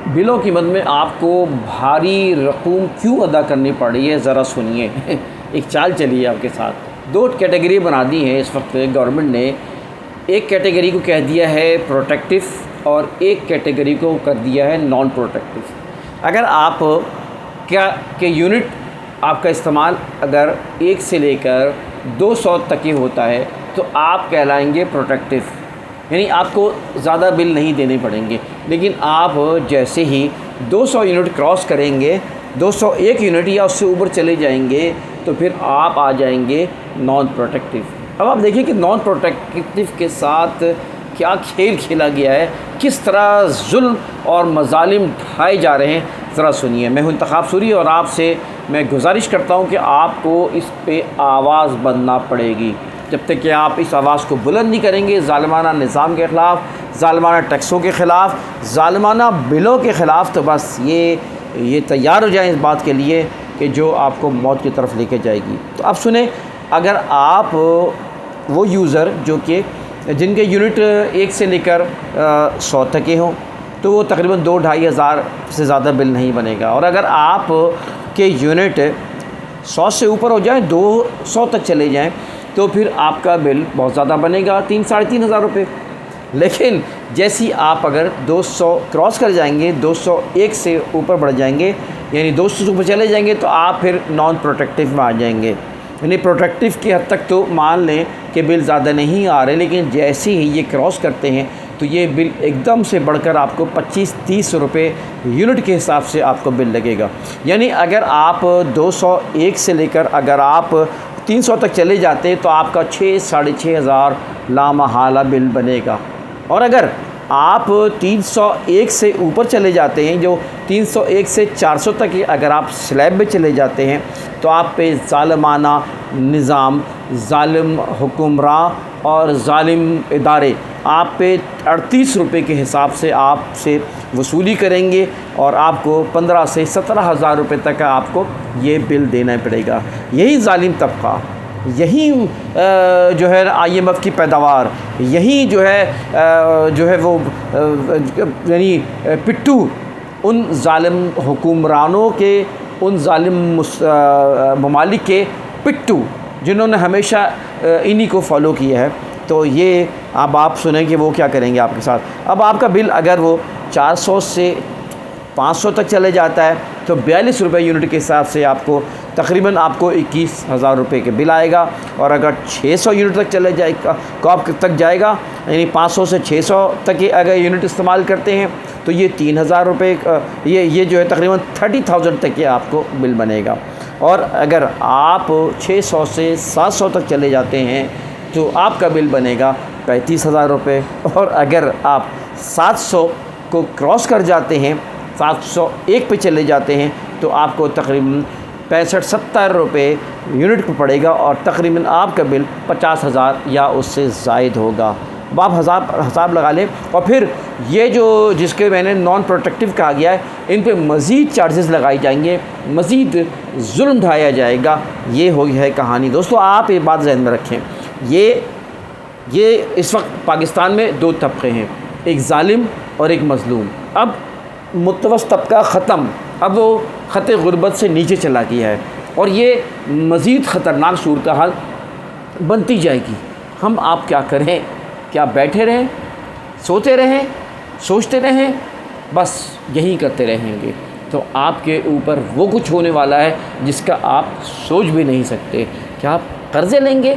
بلوں کی مد میں آپ کو بھاری رقوم کیوں ادا کرنی پڑ رہی ہے، ذرا سنیے۔ ایک چال چلی ہے آپ کے ساتھ۔ 2 کیٹیگری بنا دی ہیں اس وقت گورنمنٹ نے۔ ایک کیٹیگری کو کہہ دیا ہے پروٹیکٹیو اور ایک کیٹیگری کو کر دیا ہے نان پروٹیکٹیو۔ اگر آپ کیا کہ یونٹ آپ کا استعمال اگر 1 سے لے کر 200 تک ہی ہوتا ہے تو آپ کہلائیں گے پروٹیکٹیو، یعنی آپ کو زیادہ بل نہیں دینے پڑیں گے۔ لیکن آپ جیسے ہی 200 یونٹ کراس کریں گے، 201 یونٹ یا اس سے اوپر چلے جائیں گے تو پھر آپ آ جائیں گے نان پروٹیکٹیو۔ اب آپ دیکھیں کہ نان پروٹیکٹیو کے ساتھ کیا کھیل کھیلا گیا ہے، کس طرح ظلم اور مظالم ڈھائے جا رہے ہیں، ذرا سنیے۔ میں ہوں انتخاب سوری اور آپ سے میں گزارش کرتا ہوں کہ آپ کو اس پہ آواز بننا پڑے گی۔ جب تک کہ آپ اس آواز کو بلند نہیں کریں گے ظالمانہ نظام کے خلاف، ظالمانہ ٹیکسوں کے خلاف، ظالمانہ بلوں کے خلاف، تو بس یہ تیار ہو جائیں اس بات کے لیے کہ جو آپ کو موت کی طرف لے کے جائے گی۔ تو اب سنیں، اگر آپ وہ یوزر جو کہ جن کے یونٹ 1 سے لے کر 100 تک کے ہوں تو وہ تقریباً 2-2.5 ہزار سے زیادہ بل نہیں بنے گا، اور اگر آپ کے یونٹ 100 سے اوپر ہو جائیں، 200 تک چلے جائیں تو پھر آپ کا بل بہت زیادہ بنے گا، 3-3.5 ہزار روپے۔ لیکن جیسی آپ اگر 200 کراس کر جائیں گے، 201 سے اوپر بڑھ جائیں گے، یعنی 200 سے اوپر چلے جائیں گے تو آپ پھر نان پروٹیکٹیو میں آ جائیں گے۔ یعنی پروٹیکٹیو کی حد تک تو مان لیں کہ بل زیادہ نہیں آ رہے، لیکن جیسے ہی یہ کراس کرتے ہیں تو یہ بل ایک دم سے بڑھ کر آپ کو 25-30 روپے یونٹ کے حساب سے آپ کو بل لگے گا۔ یعنی اگر آپ 201 سے لے کر اگر آپ 300 تک چلے جاتے ہیں تو آپ کا 6-6.5 ہزار لامحالہ بل بنے گا، اور اگر آپ 301 سے اوپر چلے جاتے ہیں، جو 301 سے 400 تک اگر آپ سلیب میں چلے جاتے ہیں تو آپ پہ ظالمانہ نظام، ظالم حکمراں اور ظالم ادارے آپ پہ 38 روپے کے حساب سے آپ سے وصولی کریں گے، اور آپ کو 15 سے 17 ہزار روپے تک آپ کو یہ بل دینا پڑے گا۔ یہی ظالم طبقہ، یہی جو ہے IMF کی پیداوار، یہی جو ہے وہ یعنی پٹھو ان ظالم حکمرانوں کے، ان ظالم ممالک کے پٹھو جنہوں نے ہمیشہ انہی کو فالو کیا ہے۔ تو یہ اب آپ سنیں کہ وہ کیا کریں گے آپ کے ساتھ۔ اب آپ کا بل اگر وہ 400 سے 500 تک چلے جاتا ہے تو 42 روپے یونٹ کے حساب سے آپ کو تقریباً آپ کو 21 ہزار روپے کے بل آئے گا، اور اگر 600 یونٹ تک چلے جائے گا کاپ تک جائے گا، یعنی 500 سے 600 تک اگر یونٹ استعمال کرتے ہیں تو یہ 3 ہزار روپے یہ جو ہے تقریباً 30,000 تک کے آپ کو بل بنے گا، اور اگر آپ 600 سے 700 تک چلے جاتے ہیں تو آپ کا بل بنے گا 35 ہزار روپے، اور اگر آپ 700 کو کراس کر جاتے ہیں، 701 پہ چلے جاتے ہیں تو آپ کو تقریباً 65-70 روپے یونٹ پہ پڑے گا، اور تقریباً آپ کا بل 50 ہزار یا اس سے زائد ہوگا۔ اب آپ حساب لگا لیں، اور پھر یہ جو جس کے میں نے نان پروٹیکٹیو کہا گیا ہے، ان پہ مزید چارجز لگائی جائیں گے، مزید ظلم ڈھایا جائے گا۔ یہ ہوئی ہے کہانی۔ دوستو آپ یہ بات ذہن میں رکھیں، یہ اس وقت پاکستان میں 2 طبقے ہیں، ایک ظالم اور ایک مظلوم۔ اب متوسط طبقہ ختم، اب وہ خط غربت سے نیچے چلا گیا ہے، اور یہ مزید خطرناک صورتحال بنتی جائے گی۔ ہم آپ کیا کریں؟ کیا بیٹھے رہیں، سوتے رہیں، سوچتے رہیں؟ بس یہی کرتے رہیں گے تو آپ کے اوپر وہ کچھ ہونے والا ہے جس کا آپ سوچ بھی نہیں سکتے۔ کیا آپ قرضے لیں گے؟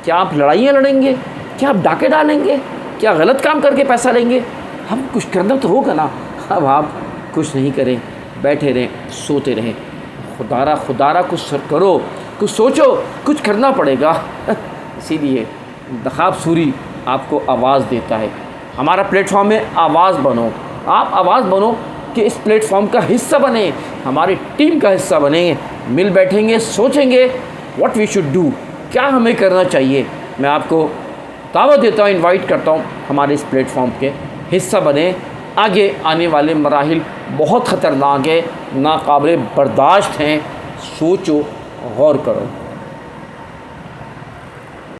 کیا آپ لڑائیاں لڑیں گے؟ کیا آپ ڈاکے ڈالیں گے؟ کیا غلط کام کر کے پیسہ لیں گے؟ ہم کچھ کرنا تو ہوگا نا۔ اب آپ کچھ نہیں کریں، بیٹھے رہیں، سوتے رہیں۔ خدارہ کچھ کرو، کچھ سوچو، کچھ کرنا پڑے گا۔ اسی لیے انتخاب سوری آپ کو آواز دیتا ہے۔ ہمارا پلیٹ فارم ہے، آواز بنو۔ آپ آواز بنو کہ اس پلیٹ فارم کا حصہ بنیں، ہماری ٹیم کا حصہ بنیں، مل بیٹھیں گے، سوچیں گے واٹ وی شوڈ ڈو، کیا ہمیں کرنا چاہیے۔ میں آپ کو دعوت دیتا ہوں، انوائٹ کرتا ہوں ہمارے اس پلیٹ فارم کے حصہ بنیں۔ آگے آنے والے مراحل بہت خطرناک ہیں، ناقابل برداشت ہیں، سوچو، غور کرو۔